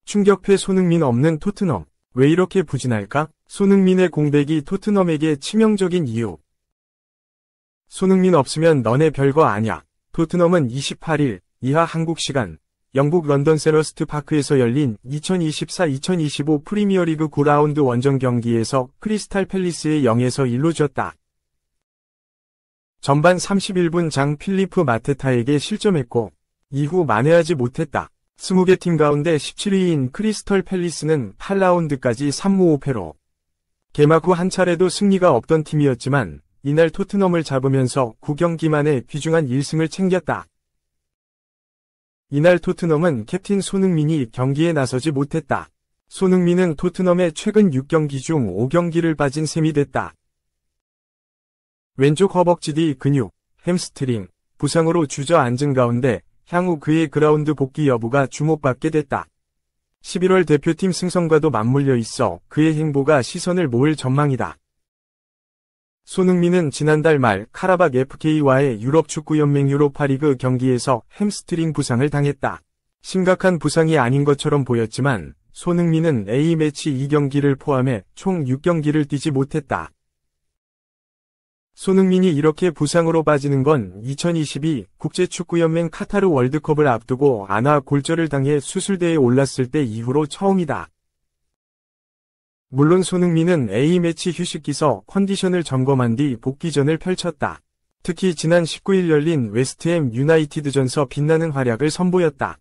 충격패 손흥민 없는 토트넘. 왜 이렇게 부진할까? 손흥민의 공백이 토트넘에게 치명적인 이유. 손흥민 없으면 너네 별거 아냐. 토트넘은 28일 이하 한국 시간 영국 런던 셀허스트 파크에서 열린 2024-2025 프리미어리그 9라운드 원정 경기에서 크리스탈 팰리스의 0에서 1로 졌다. 전반 31분 장 필리프 마테타에게 실점했고 이후 만회하지 못했다. 20개 팀 가운데 17위인 크리스털 팰리스는 8라운드까지 3무 5패로 개막 후 한 차례도 승리가 없던 팀이었지만 이날 토트넘을 잡으면서 9경기 만에 귀중한 1승을 챙겼다. 이날 토트넘은 캡틴 손흥민이 경기에 나서지 못했다. 손흥민은 토트넘의 최근 6경기 중 5경기를 빠진 셈이 됐다. 왼쪽 허벅지 뒤 근육, 햄스트링, 부상으로 주저앉은 가운데 향후 그의 그라운드 복귀 여부가 주목받게 됐다. 11월 대표팀 승선과도 맞물려 있어 그의 행보가 시선을 모을 전망이다. 손흥민은 지난달 말 카라박 FK와의 유럽축구연맹 유로파리그 경기에서 햄스트링 부상을 당했다. 심각한 부상이 아닌 것처럼 보였지만 손흥민은 A매치 2경기를 포함해 총 6경기를 뛰지 못했다. 손흥민이 이렇게 부상으로 빠지는 건 2022 국제축구연맹 카타르 월드컵을 앞두고 안아 골절을 당해 수술대에 올랐을 때 이후로 처음이다. 물론 손흥민은 A매치 휴식기서 컨디션을 점검한 뒤 복귀전을 펼쳤다. 특히 지난 19일 열린 웨스트햄 유나이티드전서 빛나는 활약을 선보였다.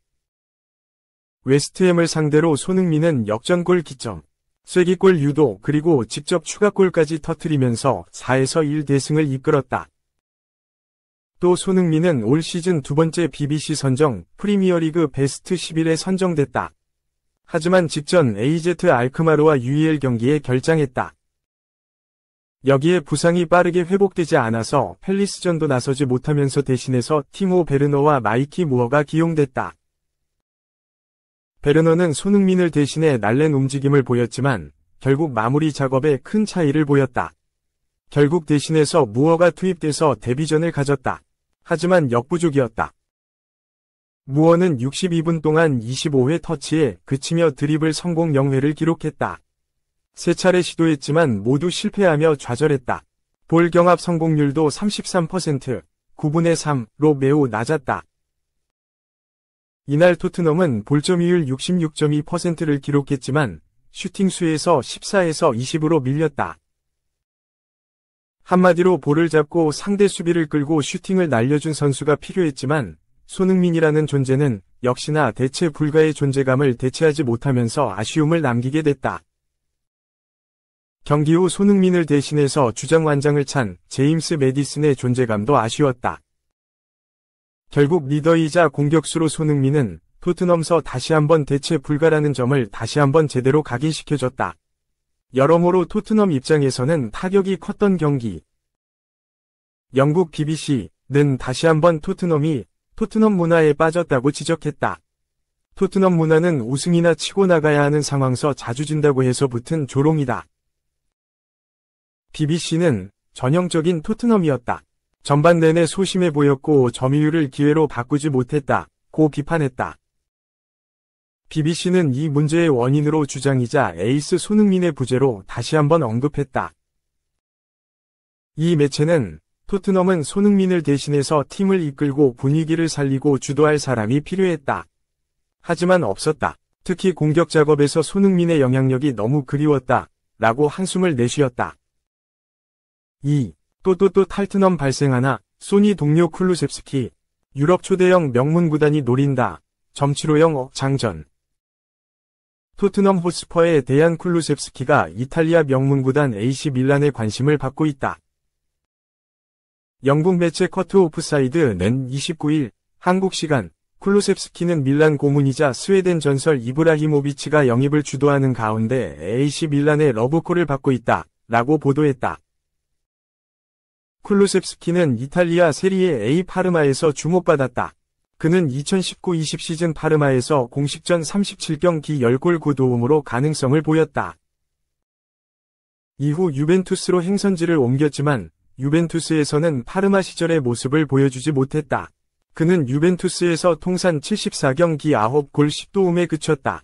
웨스트햄을 상대로 손흥민은 역전골 기점, 쐐기골 유도 그리고 직접 추가골까지 터뜨리면서 4에서 1 대승을 이끌었다. 또 손흥민은 올 시즌 두 번째 BBC 선정 프리미어리그 베스트 11에 선정됐다. 하지만 직전 AZ 알크마르와 UEL 경기에 결장했다. 여기에 부상이 빠르게 회복되지 않아서 팰리스전도 나서지 못하면서 대신해서 티모 베르너와 마이키 무어가 기용됐다. 베르너는 손흥민을 대신해 날랜 움직임을 보였지만 결국 마무리 작업에 큰 차이를 보였다. 결국 대신해서 무어가 투입돼서 데뷔전을 가졌다. 하지만 역부족이었다. 무어는 62분 동안 25회 터치에 그치며 드리블 성공 0회를 기록했다. 3차례 시도했지만 모두 실패하며 좌절했다. 볼 경합 성공률도 33%, 9분의 3로 매우 낮았다. 이날 토트넘은 볼점이율 66.2%를 기록했지만 슈팅 수에서 14에서 20으로 밀렸다. 한마디로 볼을 잡고 상대 수비를 끌고 슈팅을 날려준 선수가 필요했지만 손흥민이라는 존재는 역시나 대체 불가의 존재감을 대체하지 못하면서 아쉬움을 남기게 됐다. 경기 후 손흥민을 대신해서 주장 완장을 찬 제임스 매디슨의 존재감도 아쉬웠다. 결국 리더이자 공격수로 손흥민은 토트넘서 다시 한번 대체 불가라는 점을 다시 한번 제대로 각인시켜줬다. 여러모로 토트넘 입장에서는 타격이 컸던 경기. 영국 BBC는 다시 한번 토트넘이 토트넘 문화에 빠졌다고 지적했다. 토트넘 문화는 우승이나 치고 나가야 하는 상황서 자주 진다고 해서 붙은 조롱이다. BBC는 전형적인 토트넘이었다. 전반 내내 소심해 보였고 점유율을 기회로 바꾸지 못했다고 비판했다. BBC는 이 문제의 원인으로 주장이자 에이스 손흥민의 부재로 다시 한번 언급했다. 이 매체는 토트넘은 손흥민을 대신해서 팀을 이끌고 분위기를 살리고 주도할 사람이 필요했다. 하지만 없었다. 특히 공격 작업에서 손흥민의 영향력이 너무 그리웠다. 라고 한숨을 내쉬었다. 또 탈트넘 발생하나 소니 동료 쿨루셉스키 유럽 초대형 명문 구단이 노린다. 점치로형 장전. 토트넘 호스퍼에 대한 쿨루셉스키가 이탈리아 명문 구단 AC 밀란의 관심을 받고 있다. 영국 매체 커트 오프사이드는 29일 한국 시간 쿨루셉스키는 밀란 고문이자 스웨덴 전설 이브라히모비치가 영입을 주도하는 가운데 AC 밀란의 러브콜을 받고 있다. 라고 보도했다. 쿨루셉스키는 이탈리아 세리에 A 파르마에서 주목받았다. 그는 2019-20 시즌 파르마에서 공식전 37경기 10골 9도움으로 가능성을 보였다. 이후 유벤투스로 행선지를 옮겼지만 유벤투스에서는 파르마 시절의 모습을 보여주지 못했다. 그는 유벤투스에서 통산 74경기 9골 10도움에 그쳤다.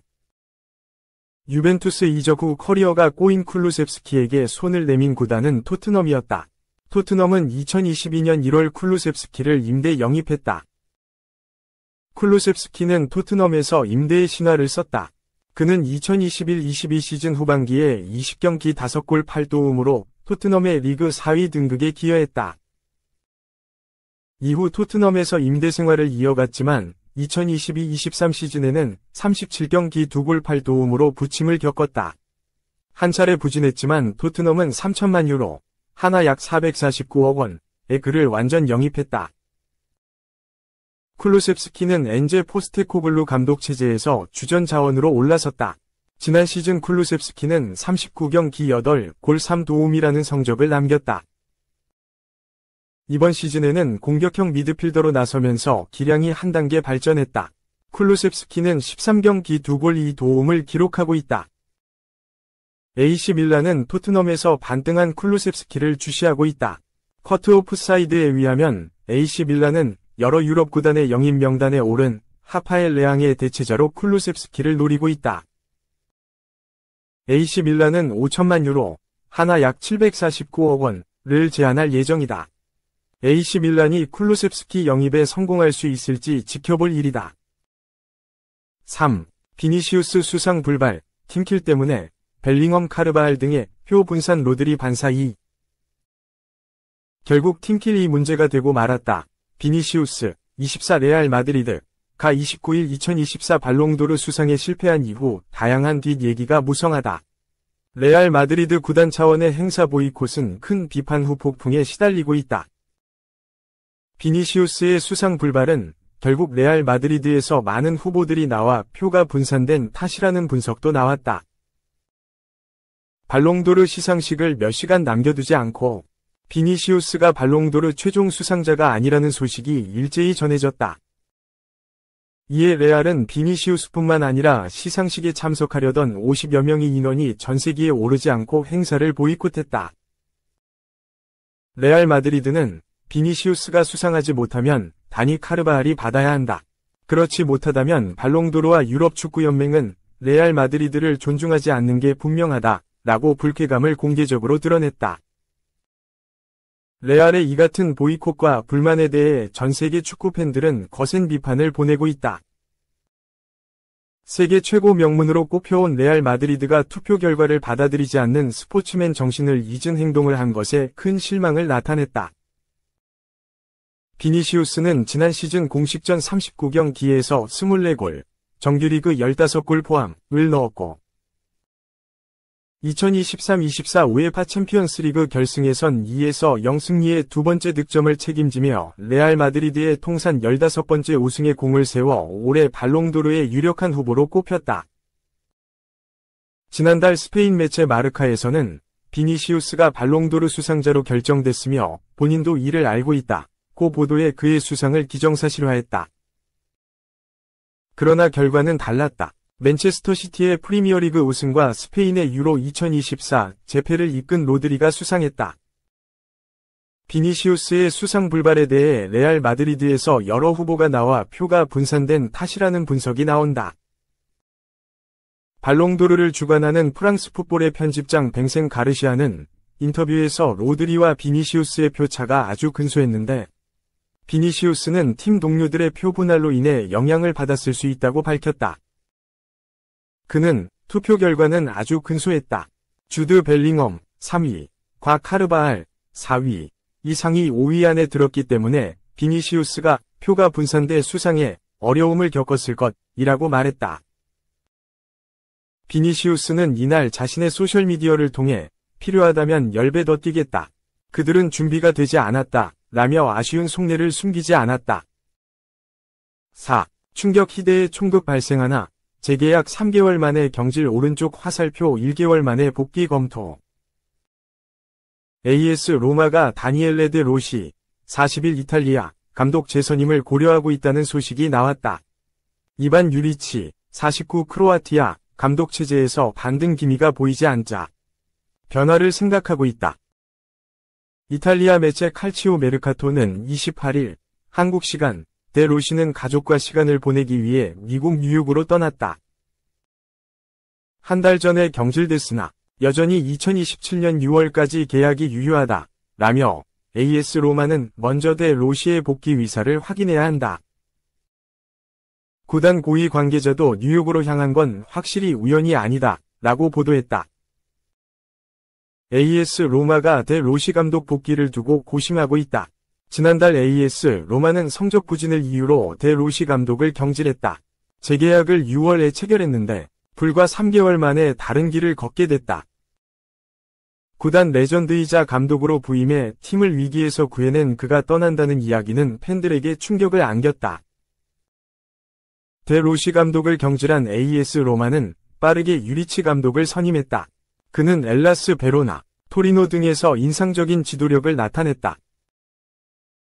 유벤투스 이적 후 커리어가 꼬인 쿨루셉스키에게 손을 내민 구단은 토트넘이었다. 토트넘은 2022년 1월 쿨루셉스키를 임대 영입했다. 쿨루셉스키는 토트넘에서 임대의 신화를 썼다. 그는 2021-22 시즌 후반기에 20경기 5골 8도움으로 토트넘의 리그 4위 등극에 기여했다. 이후 토트넘에서 임대 생활을 이어갔지만 2022-23 시즌에는 37경기 2골 8도움으로 부침을 겪었다. 한 차례 부진했지만 토트넘은 3천만 유로, 하나 약 449억 원의 그를 완전 영입했다. 쿨루셉스키는 엔제 포스테코글루 감독 체제에서 주전 자원으로 올라섰다. 지난 시즌 쿨루셉스키는 39경기 8골 3도움이라는 성적을 남겼다. 이번 시즌에는 공격형 미드필더로 나서면서 기량이 한 단계 발전했다. 쿨루셉스키는 13경기 2골 2도움을 기록하고 있다. AC 밀란은 토트넘에서 반등한 쿨루셉스키를 주시하고 있다. 커트 오프 사이드에 의하면 AC 밀란은 여러 유럽 구단의 영입 명단에 오른 하파엘 레앙의 대체자로 쿨루셉스키를 노리고 있다. AC 밀란은 5천만 유로, 하나 약 749억 원을 제안할 예정이다. AC 밀란이 쿨루셉스키 영입에 성공할 수 있을지 지켜볼 일이다. 3. 비니시우스 수상 불발, 팀킬 때문에 벨링엄 카르바할 등의 표 분산 로드리 반사 2. 결국 팀킬이 문제가 되고 말았다. 비니시우스, 24 레알 마드리드, 가 29일 2024 발롱도르 수상에 실패한 이후 다양한 뒷얘기가 무성하다. 레알 마드리드 구단 차원의 행사 보이콧은 큰 비판 후 폭풍에 시달리고 있다. 비니시우스의 수상 불발은 결국 레알 마드리드에서 많은 후보들이 나와 표가 분산된 탓이라는 분석도 나왔다. 발롱도르 시상식을 몇 시간 남겨두지 않고 비니시우스가 발롱도르 최종 수상자가 아니라는 소식이 일제히 전해졌다. 이에 레알은 비니시우스뿐만 아니라 시상식에 참석하려던 50여 명의 인원이 전세기에 오르지 않고 행사를 보이콧했다. 레알 마드리드는 비니시우스가 수상하지 못하면 다니 카르바할이 받아야 한다. 그렇지 못하다면 발롱도르와 유럽축구연맹은 레알 마드리드를 존중하지 않는 게 분명하다 라고 불쾌감을 공개적으로 드러냈다. 레알의 이 같은 보이콧과 불만에 대해 전 세계 축구 팬들은 거센 비판을 보내고 있다. 세계 최고 명문으로 꼽혀온 레알 마드리드가 투표 결과를 받아들이지 않는 스포츠맨 정신을 잊은 행동을 한 것에 큰 실망을 나타냈다. 비니시우스는 지난 시즌 공식전 39경기에서 24골, 정규리그 15골 포함을 넣었고 2023-24 우에파 챔피언스리그 결승에선 2에서 0승리의 두 번째 득점을 책임지며 레알 마드리드의 통산 15번째 우승에 공을 세워 올해 발롱도르의 유력한 후보로 꼽혔다. 지난달 스페인 매체 마르카에서는 비니시우스가 발롱도르 수상자로 결정됐으며 본인도 이를 알고 있다. 고 보도에 그의 수상을 기정사실화했다. 그러나 결과는 달랐다. 맨체스터 시티의 프리미어리그 우승과 스페인의 유로 2024 재패를 이끈 로드리가 수상했다. 비니시우스의 수상 불발에 대해 레알 마드리드에서 여러 후보가 나와 표가 분산된 탓이라는 분석이 나온다. 발롱도르를 주관하는 프랑스 풋볼의 편집장 뱅생 가르시아는 인터뷰에서 로드리와 비니시우스의 표차가 아주 근소했는데 비니시우스는 팀 동료들의 표 분할로 인해 영향을 받았을 수 있다고 밝혔다. 그는 투표 결과는 아주 근소했다. 주드 벨링엄 3위, 과 카르바할 4위, 이 상위 5위 안에 들었기 때문에 비니시우스가 표가 분산돼 수상에 어려움을 겪었을 것이라고 말했다. 비니시우스는 이날 자신의 소셜미디어를 통해 필요하다면 10배 더 뛰겠다. 그들은 준비가 되지 않았다. 라며 아쉬운 속내를 숨기지 않았다. 4. 충격 희대의 총극 발생하나 재계약 3개월 만에 경질 오른쪽 화살표 1개월 만에 복귀 검토. AS 로마가 다니엘레 데 로시 40일 이탈리아 감독 재선임을 고려하고 있다는 소식이 나왔다. 이반 유리치 49 크로아티아 감독 체제에서 반등 기미가 보이지 않자 변화를 생각하고 있다. 이탈리아 매체 칼치오 메르카토는 28일 한국 시간 데 로시는 가족과 시간을 보내기 위해 미국 뉴욕으로 떠났다. 한 달 전에 경질됐으나 여전히 2027년 6월까지 계약이 유효하다. 라며 AS 로마는 먼저 데 로시의 복귀 의사를 확인해야 한다. 구단 고위 관계자도 뉴욕으로 향한 건 확실히 우연이 아니다. 라고 보도했다. AS 로마가 데 로시 감독 복귀를 두고 고심하고 있다. 지난달 AS 로마는 성적 부진을 이유로 데 로시 감독을 경질했다. 재계약을 6월에 체결했는데 불과 3개월 만에 다른 길을 걷게 됐다. 구단 레전드이자 감독으로 부임해 팀을 위기에서 구해낸 그가 떠난다는 이야기는 팬들에게 충격을 안겼다. 데 로시 감독을 경질한 AS 로마는 빠르게 유리치 감독을 선임했다. 그는 엘라스 베로나, 토리노 등에서 인상적인 지도력을 나타냈다.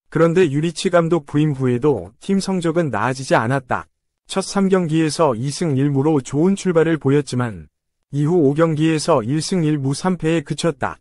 그런데 유리치 감독 부임 후에도 팀 성적은 나아지지 않았다. 첫 3경기에서 2승 1무로 좋은 출발을 보였지만 이후 5경기에서 1승 1무 3패에 그쳤다.